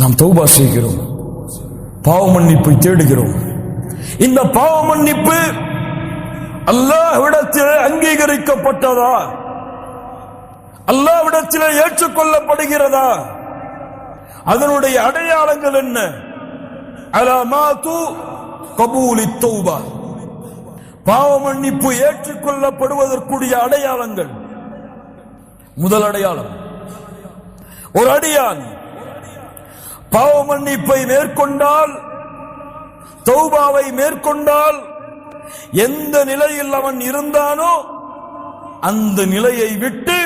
நாம் தௌபா செய்கிறோம், பாவ மன்னிப்பை தேடுகிறோம். இந்த பாவ மன்னிப்பு அல்லாஹ்விடத்தில் அங்கீகரிக்கப்பட்டதா, அல்லாஹ்விடத்தில் ஏற்றுக்கொள்ளப்படுகிறதா? அதனுடைய அடையாளங்கள் என்ன? அலாமாத்து கபூலி தௌபா, பாவ மன்னிப்பு ஏற்றுக்கொள்ளப்படுவதற்குரிய அடையாளங்கள். முதல் அடையாளம், ஒரு அடியான் பாவ மன்னிப்பை மேற்கொண்டால், தௌபாவை மேற்கொண்டால், எந்த நிலையில் அவன் இருந்தானோ அந்த நிலையை விட்டு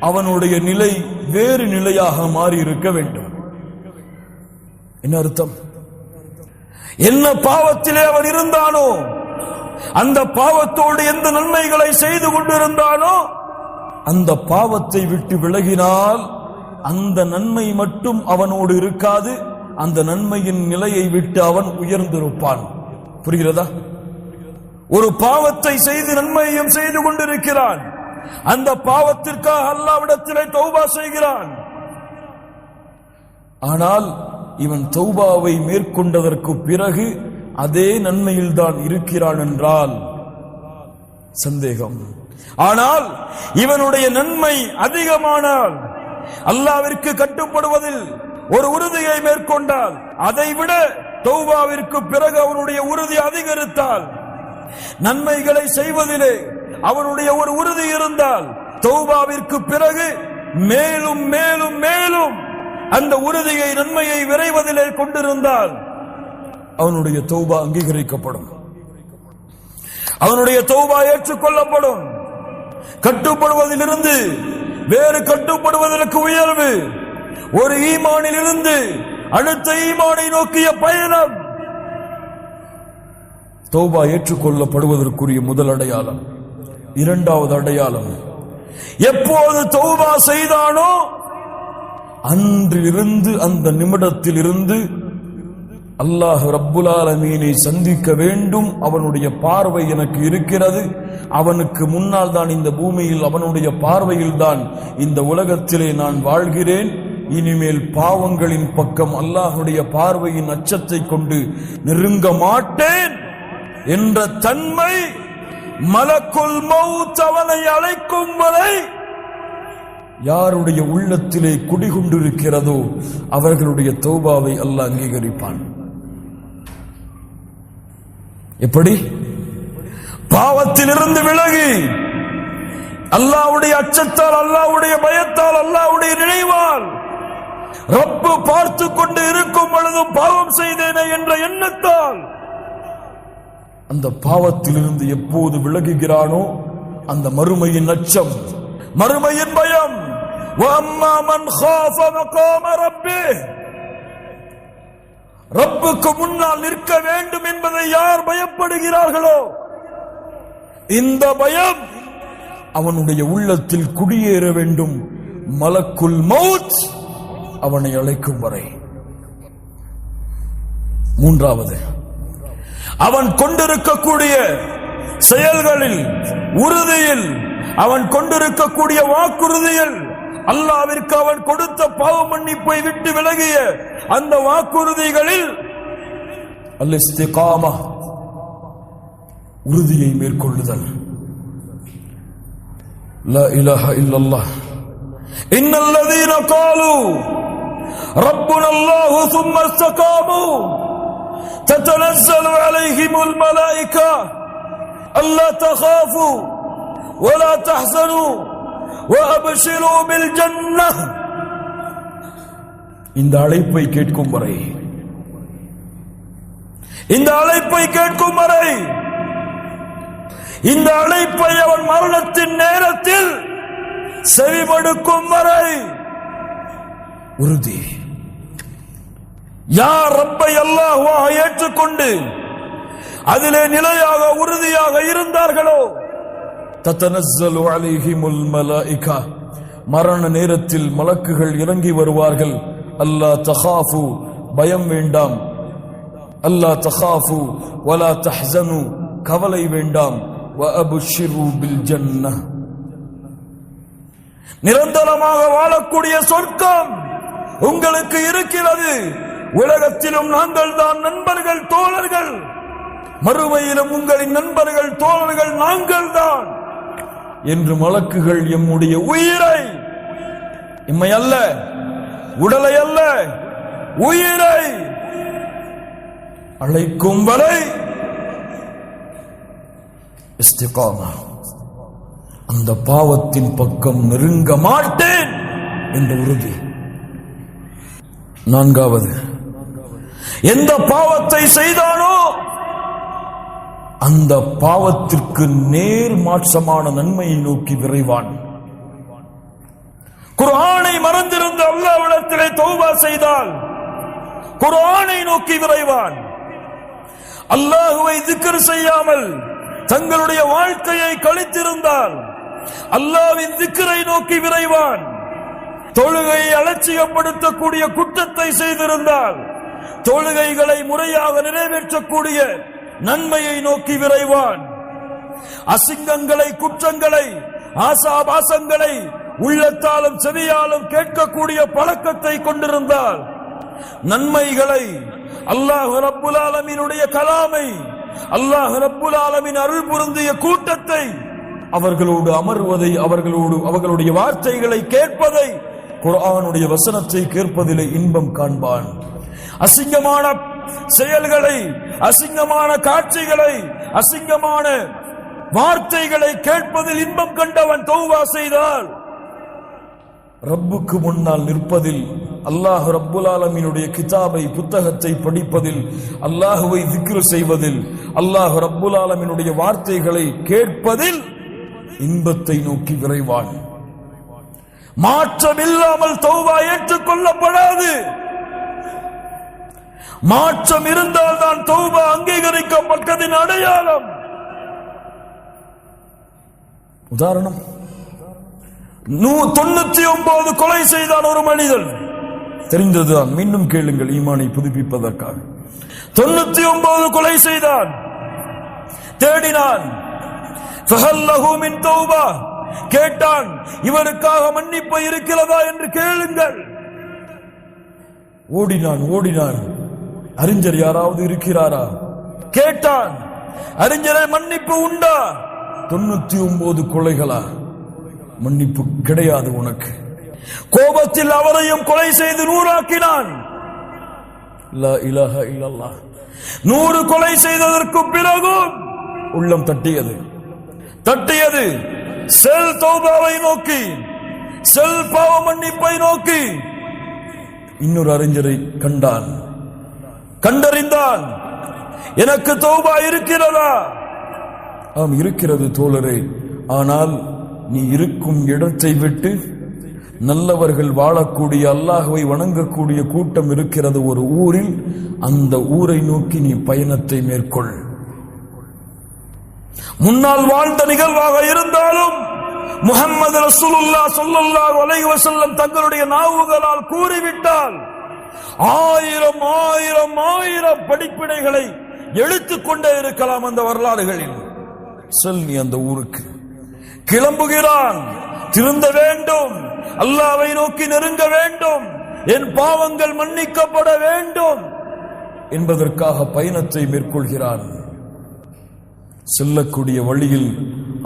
அவனுடைய நிலை வேறு நிலையாக மாறி இருக்க வேண்டும். என்ன அர்த்தம்? என்ன பாவத்திலே அவன் இருந்தானோ, அந்த பாவத்தோடு எந்த நன்மைகளை செய்து கொண்டிருந்தானோ அந்த பாவத்தை விட்டு விலகினால் அந்த நன்மை மட்டும் அவனோடு இருக்காது, அந்த நன்மையின் நிலையை விட்டு அவன் உயர்ந்திருப்பான். புரிகிறதா? ஒரு பாவத்தை செய்து நன்மையும் செய்து கொண்டிருக்கிறான், அந்த பாவத்திற்காக அல்லாஹ்விடத்திலே தௌபா செய்கிறான். ஆனால் இவன் தௌபாவை மேற்கொண்டதற்கு பிறகு அதே நன்மையில் தான் இருக்கிறான் என்றால் சந்தேகம். ஆனால் இவனுடைய நன்மை அதிகமானால், அல்லாஹ்விற்கு கட்டுப்படுவதில் ஒரு உறுதியை மேற்கொண்டால், அதைவிட தௌபாவிற்கு பிறகு அவனுடைய உறுதி அதிகரித்தால், நன்மைகளை செய்வதிலே அவனுடைய ஒரு உறுதி இருந்தால், தௌபாவிற்கு பிறகு மேலும் மேலும் மேலும் அந்த உறுதியை, நன்மையை விரைவதிலே கொண்டிருந்தால் அவனுடைய தௌபா அங்கீகரிக்கப்படும், அவனுடைய தௌபா ஏற்றுக்கொள்ளப்படும். கட்டுப்படுவதிலிருந்து வேறு கட்டுப்படுவதற்கு உயர்வு, ஒரு ஈமானில் இருந்து அடுத்த ஈமானை நோக்கிய பயணம், தௌபா ஏற்றுக்கொள்ளப்படுவதற்குரிய முதல் அடையாளம். இரண்டாவது அடையாளம், எப்போது தௌபா செய்தானோ அன்றிலிருந்து, அந்த நிமிடத்தில் இருந்து அல்லாஹ் ரப்புல் ஆலமீனை சந்திக்க வேண்டும், அவனுடைய பார்வை எனக்கு இருக்கிறது, அவனுக்கு முன்னால் தான் இந்த பூமியில், அவனுடைய பார்வையில் தான் இந்த உலகத்திலே நான் வாழ்கிறேன், இனிமேல் பாவங்களின் பக்கம் அல்லாஹுடைய பார்வையின் அச்சத்தை கொண்டு நெருங்க மாட்டேன் என்ற தன்மை மலக்குல் மௌத் அவனை அழைக்கும் வரை யாருடைய உள்ளத்திலே குடிகொண்டிருக்கிறதோ அவர்களுடைய தௌபாவை அல்லாஹ் அங்கீகரிப்பான். எப்படி? பாவத்திலிருந்து விலகி அல்லாஹ்வுடைய அச்சத்தால், அல்லாஹ்வுடைய பயத்தால், அல்லாஹ்வுடைய நினைவால், ரப்பு பார்த்து கொண்டு இருக்கும் பொழுது பாவம் செய்தேனே என்ற எண்ணத்தால் அந்த பாவத்திலிருந்து எப்போது விலகுகிறானோ அந்த மறுமையின் அச்சம், மறுமையின் பயம், வஅம்மா மன் காஃப மகாம ரப்பிஹ், ரப்புக்கு முன்னால் நிற்க வேண்டும் என்பதை யார் பயப்படுகிறார்களோ இந்த பயம் அவனுடைய உள்ளத்தில் குடியேற வேண்டும், மலக்குல் மௌத் அவனை அழைக்கும் வரை. மூன்றாவது, அவன் கொண்டிருக்கக்கூடிய செயல்களில், உறுதியில், அவன் கொண்டிருக்கக்கூடிய வாக்குறுதியில், அல்லாஹ்விற்கு அவன் கொடுத்த பாவ மன்னிப்பை விட்டு விலகிய அந்த வாக்குறுதிகளில் அல்-இஸ்திகாமா, உறுதியை மேற்கொள்ளுதல். லா இலாஹ இல்லல்லாஹ் இன்னல்லதீன காலு ரப்புனல்லாஹு ثم استقاموا تتنزل عليهم الملائكة ألا تخافوا ولا تحزنوا وأبشروا بالجنة. இந்த அழைப்பை கேட்கும் வரை, இந்த அழைப்பை கேட்கும் வரை, இந்த அழைப்பை அவன் மரணத்தின் நேரத்தில் செவிமடுக்கும் வரை உறுதி. யார் ரப்பை அல்லாஹ்வாக ஏற்றுக்கொண்டு அதிலே நிலையாக உறுதியாக இருந்தார்களோ தத்தனஸ்ஸலு அலைஹிமுல் மலாயிகா, மரண நேரத்தில் மலக்குகள் இறங்கி வருவார்கள். அல்லா தகாஃபு, பயம் வேண்டாம், அல்லா தகாஃபு வலா தஹ்ஸனு, கவலை வேண்டாம், வஅப்ஷிரு பில் ஜன்னஹ், நிரந்தரமாக வாழக்கூடிய சொர்க்கம், உங்களுக்கு இருக்கிறது. உலகத்திலும் நாங்கள் தான் நண்பர்கள், தோழர்கள். மறுமையிலும் உங்களின் நண்பர்கள், தோழர்கள் நாங்கள் தான் என்று மலக்குகள் எம்முடைய உயிரை, எம்மை அல்ல, உடலை அல்ல, உயிரை அழைக்கும் வரை இஸ்திகாமா, அந்த பாவத்தின் பக்கம் நெருங்க மாட்டேன் என்ற உறுதி. நான்காவது, எந்த பாவத்தை செய்தானோ அந்த பாவத்திற்கு நேர் மாற்றமான நன்மையை நோக்கி விரைவான். குர்ஆனை மறந்திருந்த அல்லாஹ்விடத்திலே தௌபா செய்தால் குர்ஆனை நோக்கி விரைவான். அல்லாஹ்வை திக்ர் செய்யாமல் தங்களுடைய வாழ்க்கையை கழித்திருந்தால் அல்லாஹ்வின் திக்ரை நோக்கி விரைவான். தொழுகையை அலட்சியப்படுத்தக்கூடிய குற்றத்தை செய்திருந்தால் தொழுகைகளை முறையாக நிறைவேற்றக்கூடிய நன்மையை நோக்கி விரைவான். அசிங்கங்களை, குற்றங்களை, ஆசாபாசங்களை உள்ளத்தாலும் செவியாலும் கேட்கக்கூடிய பழக்கத்தை கொண்டிருந்தால் நன்மைகளை, அல்லாஹ் ரப்புல் ஆலமீனுடைய கலாமை, அல்லாஹ் ரப்புல் ஆலமீன் அருள் புரிந்திய கூட்டத்தை, அவர்களோடு அமர்வதை, அவர்களுடைய வார்த்தைகளை கேட்பதை, குர்ஆனுடைய வசனத்தை கேட்பதிலே இன்பம் காண்பான். அசிங்கமான செயல்களை, அசிங்கமான காட்சிகளை, அசிங்கமான வார்த்தைகளை கேட்பதில் இன்பம் கண்டவன் தௌபா செய்தால் ரப்புக்கு முன்னால் நிற்பதில், அல்லாஹ் ரப்புல் ஆலமீனுடைய கிதாபை, புத்தகத்தை படிப்பதில், அல்லாஹுவை திக்ர் செய்வதில், அல்லாஹ் ரப்புல் ஆலமீனுடைய வார்த்தைகளை கேட்பதில் இன்பத்தை நோக்கி விரைவான். மாற்றம் இல்லாமல் தௌபா ஏற்றுக்கொள்ளப்படாது. மாற்றம் இருந்தால் தான் தௌபா அங்கீகரிக்கப்பட்டதின் அடையாளம். உதாரணம், 99 கொலை செய்தான் ஒரு மனிதன். தெரிந்ததுதான், மீண்டும் கேளுங்கள் ஈமானை புதுப்பிப்பதற்காக. 99 கொலை செய்தான். தேடினான். ஃபஹல்லஹு மின் தௌபா, கேட்டான், இவருக்காக மன்னிப்பு இருக்கிறதா என்று கேளுங்கள். ஓடினான். அறிஞர் யாராவது இருக்கிறாரா கேட்டான். அறிஞரை, மன்னிப்பு உண்டா? 99 கொலைகளா? மன்னிப்பு கிடையாது உனக்கு. கோபத்தில் அவரையும் கொலை செய்து 100 ஆக்கினான். லா இலாஹ இல்லல்லாஹ். 100 கொலை செய்ததற்கு பிறகும் உள்ளம் தட்டியது. செல் தௌபாவை நோக்கி, செல் பாவ மன்னிப்பை நோக்கி. இன்னொரு அறிஞரை கண்டறிந்தான். எனக்கு தௌபா இருக்கிறதா? ஆம், இருக்கிறது தோழரே. ஆனால் நீ இருக்கும் இடத்தை விட்டு நல்லவர்கள் வாழக்கூடிய, அல்லாஹ்வை வணங்கக்கூடிய கூட்டம் இருக்கிறது ஒரு ஊரில். அந்த ஊரை நோக்கி நீ பயணத்தை மேற்கொள். முன்னால் வாழ்ந்த நிகழ்வாக இருந்தாலும் முஹம்மது ரசூலுல்லாஹ் ஸல்லல்லாஹு அலைஹி வஸல்லம் தங்களுடைய நாவுகளால் கூறிவிட்டால் 1000 படிப்பினைகளை எழுத்துக் கொண்டே இருக்கலாம் அந்த வரலாறுகளில். செல், நீ அந்த ஊருக்கு. கிளம்புகிறான். திருந்த வேண்டும், அல்லாஹ்வை நோக்கி நெருங்க வேண்டும், என் பாவங்கள் மன்னிக்கப்பட வேண்டும் என்பதற்காக பயணத்தை மேற்கொள்கிறான். செல்லக்கூடிய வழியில்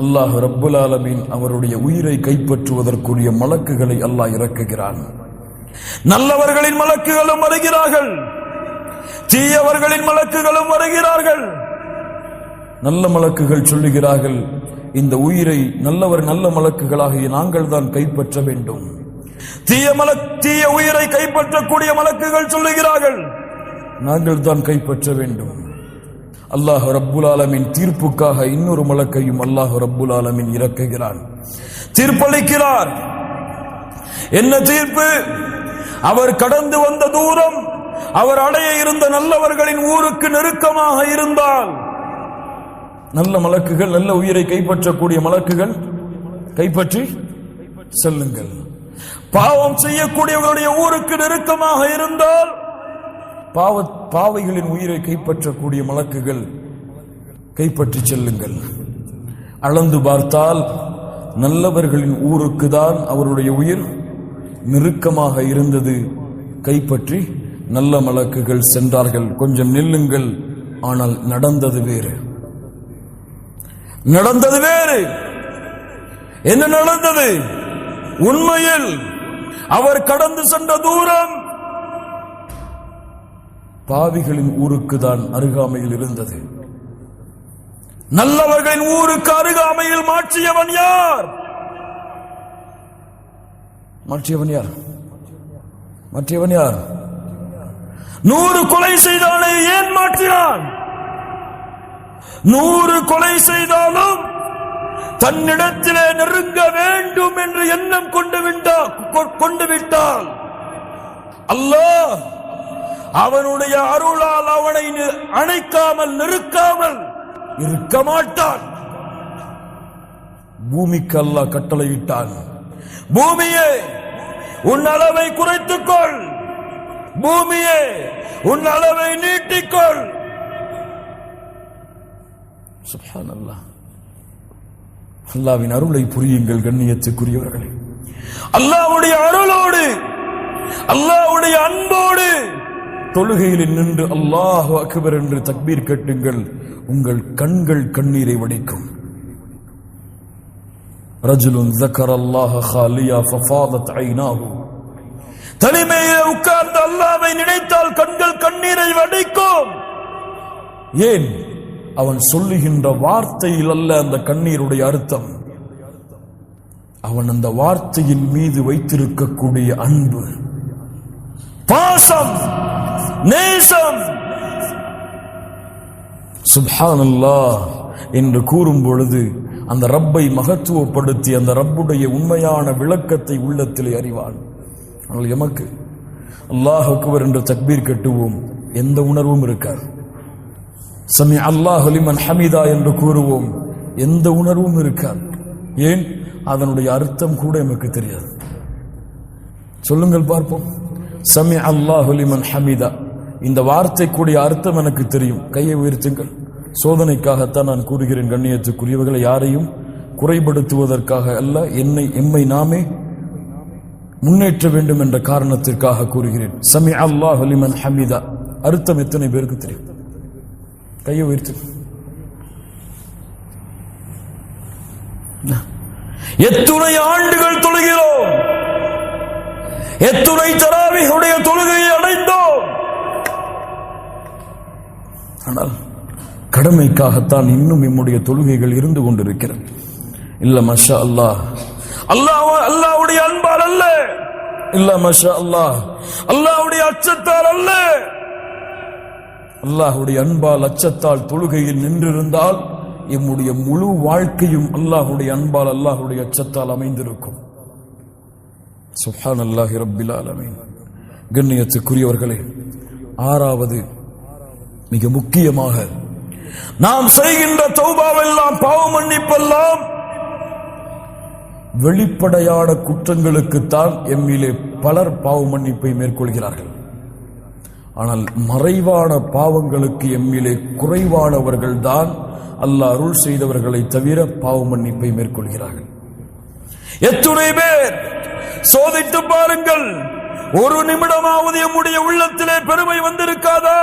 அல்லாஹ் ரப்புல் ஆலமீன் அவருடைய உயிரை கைப்பற்றுவதற்குரிய மலக்குகளை அல்லாஹ் இறக்குகிறான். நல்லவர்களின் மலக்குகளும் வருகிறார்கள், தீயவர்களின் மலக்குகளும் வருகிறார்கள். நல்ல மலக்குகள் சொல்லுகிறார்கள், இந்த உயிரை நல்ல மலக்குகளாகிய நாங்கள் தான் கைப்பற்ற வேண்டும். தீய உயிரை கைப்பற்றக்கூடிய மலக்குகள் சொல்லுகிறார்கள், நாங்கள் தான் கைப்பற்ற வேண்டும். அல்லாஹ் ரப்புல் ஆலமீன் தீர்ப்புக்காக இன்னொரு மலக்கையும் அல்லாஹ் ரப்புல் ஆலமீன் இறக்குகிறான். தீர்ப்பளிக்கிறார். என்ன தீர்ப்பு? அவர் கடந்து வந்த தூரம் அவர் அடைய இருந்த நல்லவர்களின் ஊருக்கு நெருக்கமாக இருந்தால், நல்ல மலக்குகள், நல்ல உயிரை கைப்பற்றக்கூடிய மலக்குகள் கைப்பற்றி செல்லுங்கள். பாவம் செய்யக்கூடியவர்களுடைய ஊருக்கு நெருக்கமாக இருந்தால் பாவைகளின் உயிரை கைப்பற்றக்கூடிய மலக்குகள் கைப்பற்றி செல்லுங்கள். அளந்து பார்த்தால் நல்லவர்களின் ஊருக்கு தான் அவருடைய உயிர் நெருக்கமாக இருந்தது. கைப்பற்றி நல்ல மலக்குகள் சென்றார்கள். கொஞ்சம் நில்லுங்கள், ஆனால் நடந்தது வேறு. நடந்தது வேறு. என்ன நடந்தது? உண்மையில் அவர் கடந்து சென்ற தூரம் பாவிகளின் ஊருக்கு தான் அருகாமையில் இருந்தது. நல்லவர்களின் ஊருக்கு அருகாமையில் மாற்றியவன் யார்? மாற்றியவன் யார்? மாற்றியவன் யார்? 100 கொலை செய்தானே ஏன் மாற்றினான்? 100 கொலை செய்தாலும் தன்னிடத்திலே நெருங்க வேண்டும் என்று எண்ணம் கொண்டு விட்டால் அல்லாஹ் அவனுடைய அருளால் அவனை அணைக்காமல் நெருக்காமல் இருக்க மாட்டான். பூமிக்கு அல்லாஹ் கட்டளையிட்டான், பூமியே உன் அளவை குறைத்துக்கொள், பூமியே உன் அளவை நீட்டிக்கொள். சுப்ஹானல்லாஹ். அல்லாஹ்வின் அருளை புரியுங்கள் கண்ணியத்துக்குரியவர்களே. அல்லாஹ்வுடைய அருளோடு அல்லாஹ்வுடைய அன்போடு தொழுகையில் நின்று அல்லாஹு அக்பர் என்று தக்பீர் கட்டுங்கள். உங்கள் கண்கள் கண்ணீரை வடிக்கும். ரஜுலுன் ஸக்கரல்லாஹ காலியா ஃபஃபாதத் ஐனாஹு. தனிமையிலே உட்கார்ந்து அல்லாஹ்வை நினைத்தால் கண்கள் கண்ணீரை வடிக்கும். ஏன்? அவன் சொல்லுகின்ற வார்த்தையில் அல்ல அந்த கண்ணீருடைய அர்த்தம், அவன் அந்த வார்த்தையின் மீது வைத்திருக்கக்கூடிய அன்பு, பாசம், நேசம். சுப்ஹானல்லாஹ் என்று கூறும் பொழுது அந்த ரப்பை மகத்துவப்படுத்தி அந்த ரப்புடைய உண்மையான விளக்கத்தை உள்ளத்திலே அறிவான். ஆனால் எமக்கு அல்லாஹ் அக்பர் என்று தக்பீர் கட்டுவோம், எந்த உணர்வும் இருக்காது. சமி அல்லாஹு லிமன் ஹமிதா என்று கூறுவோம், எந்த உணர்வும் இருக்காது. ஏன்? அதனுடைய அர்த்தம் கூட எமக்கு தெரியாது. சொல்லுங்கள் பார்ப்போம். சமி அல்லாஹு லிமன் ஹமிதா, இந்த வார்த்தை கூடிய அர்த்தம் எனக்கு தெரியும். கையை உயர்த்துங்கள். சோதனைக்காகத்தான் நான் கூறுகிறேன் கண்ணியத்துக்குரியவர்களை, யாரையும் குறைபடுத்துவதற்காக அல்ல, எம்மை நாமே முன்னேற்ற வேண்டும் என்ற காரணத்திற்காக கூறுகிறேன். சமி அல்லாஹு லிமன் ஹமிதா அர்த்தம் எத்தனை பேருக்கு தெரியும்? கையை உயர்த்து. எத்துணை ஆண்டுகள் தொழுகிறோம், எத்துணை தராவீஹுடைய தொழுகையை அடைந்தோம். ஆனால் கடமைக்காகத்தான் இன்னும் நம்முடைய தொழுகைகள் இருந்து கொண்டிருக்கிறது. இல்ல மஷா அல்லாஹ், அல்லாஹ்வுடைய அன்பால் அல்ல, இல்ல மஷா அல்லாஹ், அல்லாஹ்வுடைய அச்சத்தால் அல்ல. அல்லாஹ்வுடைய அன்பால் அச்சத்தால் தொழுகையில் நின்றிருந்தால் எம்முடைய முழு வாழ்க்கையும் அல்லாஹ்வுடைய அன்பால் அல்லாஹ்வுடைய அச்சத்தால் அமைந்திருக்கும். சுப்ஹானல்லாஹி ரப்பில் ஆலமீன். கண்ணியத்துக்குரியவர்களே, 6வது மிக முக்கியமாக நாம் செய்கின்ற தௌபாவெல்லாம், பாவ மன்னிப்பெல்லாம் வெளிப்படையான குற்றங்களுக்குத்தான் எம்மிலே பலர் பாவ மன்னிப்பை மேற்கொள்கிறார்கள். ஆனால் மறைவான பாவங்களுக்கு எம்மிலே குறைவானவர்கள் தான் அல்லாஹ் அருள் செய்தவர்களை தவிர பாவ மன்னிப்பை மேற்கொள்கிறார்கள். எத்துணை பேர் சோதித்து பாருங்கள், ஒரு நிமிடமாவது எம்முடைய உள்ளத்திலே பெருமை வந்திருக்காதா?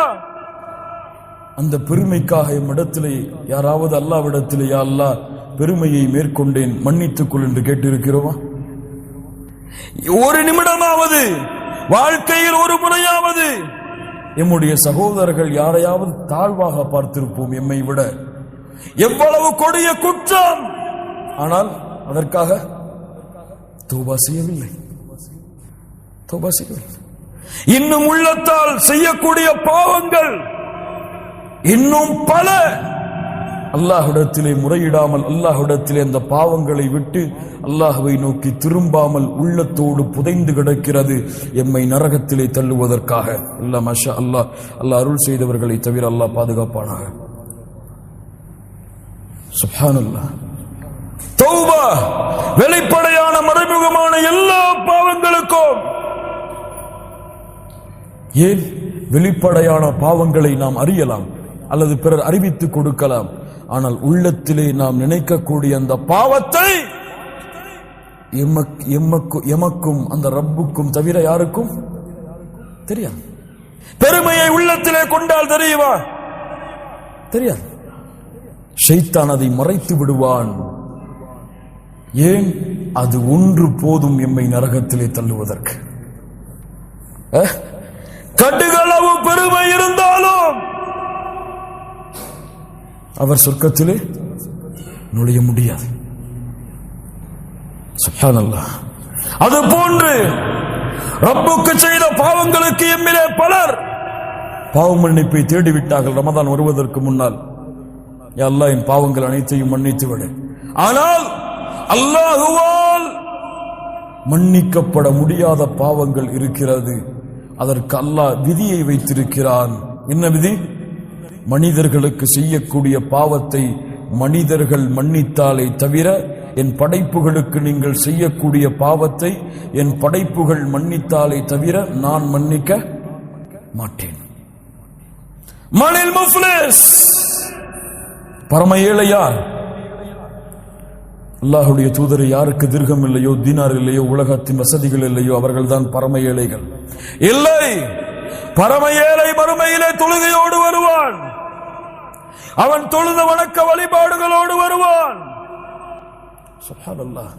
அந்த பெருமைக்காக எம்மிடத்திலே யாராவது அல்லாஹ்விடத்திலே, யா அல்லாஹ் பெருமையை மேற்கொண்டேன் மன்னித்துக் கொள் என்று கேட்டிருக்கிறோமா? ஒரு நிமிடமாவது, வாழ்க்கையில் ஒரு முறையாவது எம்முடைய சகோதரர்கள் யாரையாவது தாழ்வாக பார்த்திருப்போம் எம்மை விட. எவ்வளவு கொடிய குற்றம், ஆனால் அதற்காக தௌபா செய்யவில்லை. இன்னும் உள்ளத்தால் செய்யக்கூடிய பாவங்கள் இன்னும் பல. அல்லாஹ்விடத்திலே முறையிடாமல், அல்லாஹ்விடத்திலே அந்த பாவங்களை விட்டு அல்லாஹ்வை நோக்கி திரும்பாமல் உள்ளத்தோடு புதைந்து கிடக்கிறது, எம்மை நரகத்திலே தள்ளுவதற்காக. இல்ல மஷா அல்லாஹ், அல்லாஹ் அருள் செய்தவர்களை தவிர அல்லாஹ் பாதுகாப்பானாக. சுப்ஹானல்லாஹ். தௌபா வெளிப்படையான மறைமுகமான எல்லா பாவங்களுக்கும். ஏன்? வெளிப்படையான பாவங்களை நாம் அறியலாம் அல்லது பிறர் அறிவித்துக் கொடுக்கலாம். ஆனால் உள்ளத்திலே நாம் நினைக்கக்கூடிய அந்த பாவத்தை எமக்கும் அந்த ரப்புக்கும் தவிர யாருக்கும் தெரியாது. பெருமையை உள்ளத்திலே கொண்டால் தெரியுமா? தெரியாது. ஷைத்தான் அதை மறைத்து விடுவான். ஏன்? அது ஒன்று போதும் எம்மை நரகத்திலே தள்ளுவதற்கு. கடுகளவு பெருமை இருந்தாலும் அவர் சொர்க்கத்திலே நுழைய முடியாது. சுப்ஹானல்லாஹ். அது போன்று ரப்புக்கு செய்த பாவங்களுக்கு எம்மிலே பலர் பாவ மன்னிப்பை தேடிவிட்டார்கள் ரமதான் வருவதற்கு முன்னால். யா அல்லாஹ், என் பாவங்கள் அனைத்தையும் மன்னித்து விடு. ஆனால் அல்லாஹுவால் மன்னிக்கப்பட முடியாத பாவங்கள் இருக்கிறது. அதற்கு அல்லாஹ் விதியை வைத்திருக்கிறான். என்ன விதி? மனிதர்களுக்கு செய்யக்கூடிய பாவத்தை மனிதர்கள் மன்னித்தாலே தவிர என் படைப்புகளுக்கு நீங்கள் செய்யக்கூடிய பாவத்தை என் படைப்புகள் மன்னித்தாலே தவிர நான் மன்னிக்க மாட்டேன். மனில் முஃப்லிஸ், பரம ஏழை யார்? அல்லாஹ்வுடைய தூதரை யாருக்கு திர்கம் இல்லையோ, தீனார் இல்லையோ, உலகத்தின் வசதிகள் இல்லையோ, அவர்கள் தான் பரம ஏழைகள். இல்லை, பரம ஏழை மறுமையிலே தொழுகையோடு வருவான். அவன் தொழுத வணக்க வழிபாடுகளோடு வருவான். சுப்ஹானல்லாஹ்.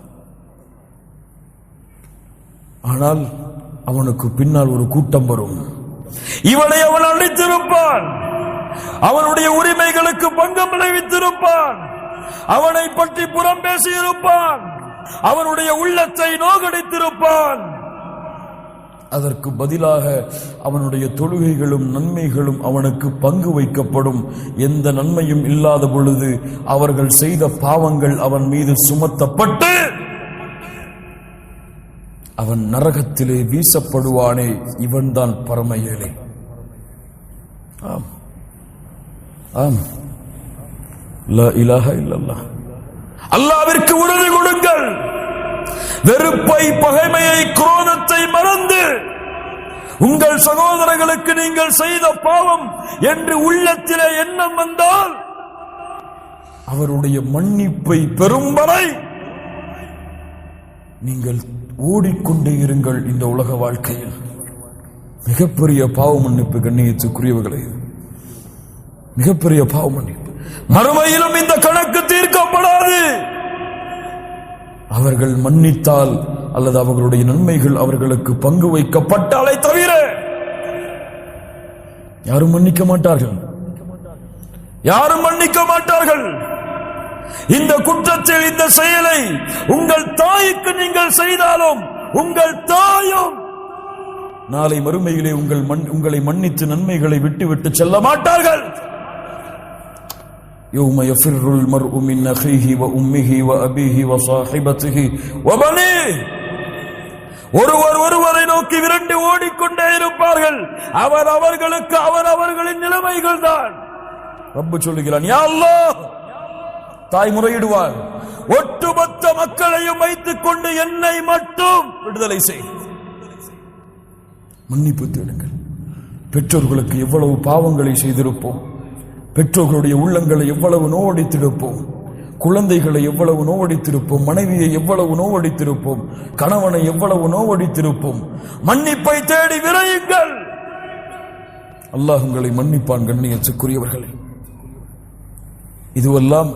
ஆனால் அவனுக்கு பின்னால் ஒரு கூட்டம் வரும். இவனை அவன் அழித்திருப்பான். அவனுடைய உரிமைகளுக்கு பங்கம் விளைவித்திருப்பான். அவனை பற்றி புறம் பேசியிருப்பான். அவனுடைய உள்ளத்தை நோகடித்திருப்பான். அதற்கு பதிலாக அவனுடைய தொழுகைகளும் நன்மைகளும் அவனுக்கு பங்கு வைக்கப்படும். எந்த நன்மையும் இல்லாத பொழுது அவர்கள் செய்த பாவங்கள் அவன் மீது சுமத்தப்பட்டு அவன் நரகத்திலே வீசப்படுவானே, இவன்தான் பரம ஏழை. ஆம், ஆம். லா இலாஹ இல்லல்லாஹ். அல்லாஹ்விற்கு உறுதி கொடுங்கள். வெறுப்பை, பகைமையை, குரோதத்தை மறந்து உங்கள் சகோதரர்களுக்கு நீங்கள் செய்த பாவம் என்று உள்ளத்திலே எண்ணம் வந்தால் அவருடைய மன்னிப்பை பெறும் வரை நீங்கள் ஓடிக்கொண்டே இருங்கள். இந்த உலக வாழ்க்கையில் மிகப்பெரிய பாவ மன்னிப்பு கண்ணியத்துக்குரியவர்களே, மிகப்பெரிய பாவ மன்னிப்பு. மறுமையிலும் இந்த கணக்கு தீர்க்கப்படாது. அவர்கள் மன்னித்தால் அல்லது அவர்களுடைய நன்மைகள் அவர்களுக்கு பங்கு வைக்கப்பட்டாலே தவிர யாரும் மன்னிக்க மாட்டார்கள். யாரும் மன்னிக்க மாட்டார்கள். இந்த குற்றத்தில், இந்த செயலை உங்கள் தாய்க்கு நீங்கள் செய்தாலும் உங்கள் தாயும் நாளை மறுமையிலே உங்களை மன்னித்து நன்மைகளை விட்டுவிட்டு செல்ல மாட்டார்கள். يوم يفر المرء من أخيه وأمه وأبيه وصاحبته وبنيه. ஒருவரை நோக்கி விரண்டு ஓடிக்கொண்டே இருப்பார்கள். அவர்களுக்கு அவர்களின் நிலைமைகள் தான். ரப்பு சொல்லுகிறான், யா அல்லாஹ், தாய் முறையிடுவார், ஒட்டுமொத்த மக்களையும் வைத்துக் கொண்டு என்னை மட்டும் விடுதலை செய். மன்னிப்பு தேடுங்கள். பெற்றோர்களுக்கு எவ்வளவு பாவங்களை செய்திருப்போம். பெற்றோர்களுடைய உள்ளங்களை எவ்வளவு நோவடித்திருப்போம். குழந்தைகளை எவ்வளவு நோவடித்திருப்போம். மனைவியை எவ்வளவு நோவடித்திருப்போம். கணவனை எவ்வளவு நோவடித்திருப்போம். மன்னிப்பை தேடி விரையுங்கள். அல்லாஹ் உங்களை மன்னிப்பான். கண்ணியத்துக்குரியவர்களே, இதுவெல்லாம்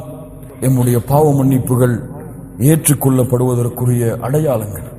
எம்முடைய பாவ மன்னிப்புகள் ஏற்றுக்கொள்ளப்படுவதற்குரிய அடையாளங்கள்.